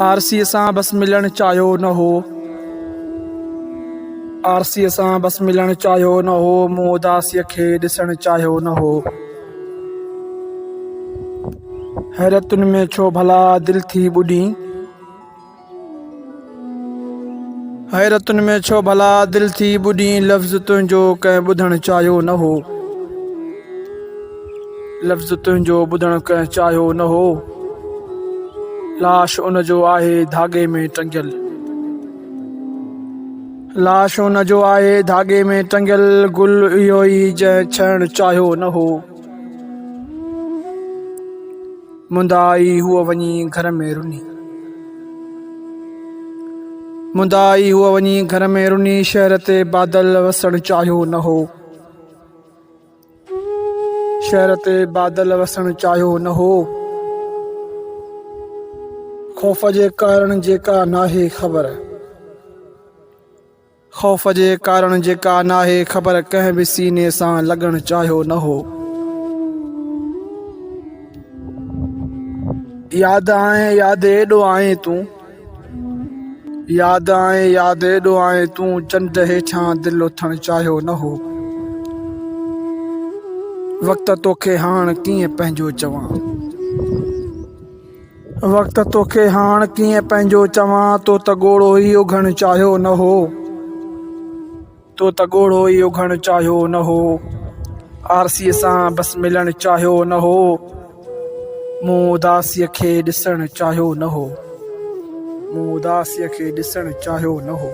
आरसीअ सां बस मिलण चाहियो न हो। आरसीअ सां बस मिलण चाहियो न हो। मूं उदासीअ खे ॾिसण चाहियो न हो। हैरतुनि में छो भला दिल थी ॿुॾी। हैरतुनि में छो भला दिल थी ॿुॾी। लफ़्ज़ तुंहिंजो कंहिं ॿुधण चाहियो न हो। लफ़्ज़ तुंहिंजो ॿुधण कंहिं चाहियो न हो। लाश उनजो आहे धागे में टंगियल। लाश उनजो आहे धागे में टंगियल। गुल इहो ई जंहिं छहण चाहियो न हो। मुंदा आई हूअ वञी घर में रुनी। मुंदा आई हूअ वञी घर में रुनी। शहर ते बादल वसण चाहियो न हो। शहर ते बादल वसण चाहियो न हो। ख़ौफ़ जे कारण जेका नाहे ख़बर। ख़ौफ़ जे कारण जेका नाहे ख़बर। कंहिं बि सीने सां लॻण चाहियो न हो। यादि आए यादि एॾो आए तूं। यादि आए यादि एॾो आए तूं। चंड हेठां दिलि उथण चाहियो न हो। वक़्तु तोखे हाण कीअं पंहिंजो चवां। वक़्तु तोखे हाण कीअं पंहिंजो चवां। तो त ॻोढ़ो ई उघण चाहियो न हो। तो त ॻोढ़ो ई उघण चाहियो न हो। आरसीअ सां बस मिलण चाहियो न हो। मूं उदासीअ खे ॾिसण चाहियो न हो। मूं उदासीअ खे ॾिसण चाहियो न हो।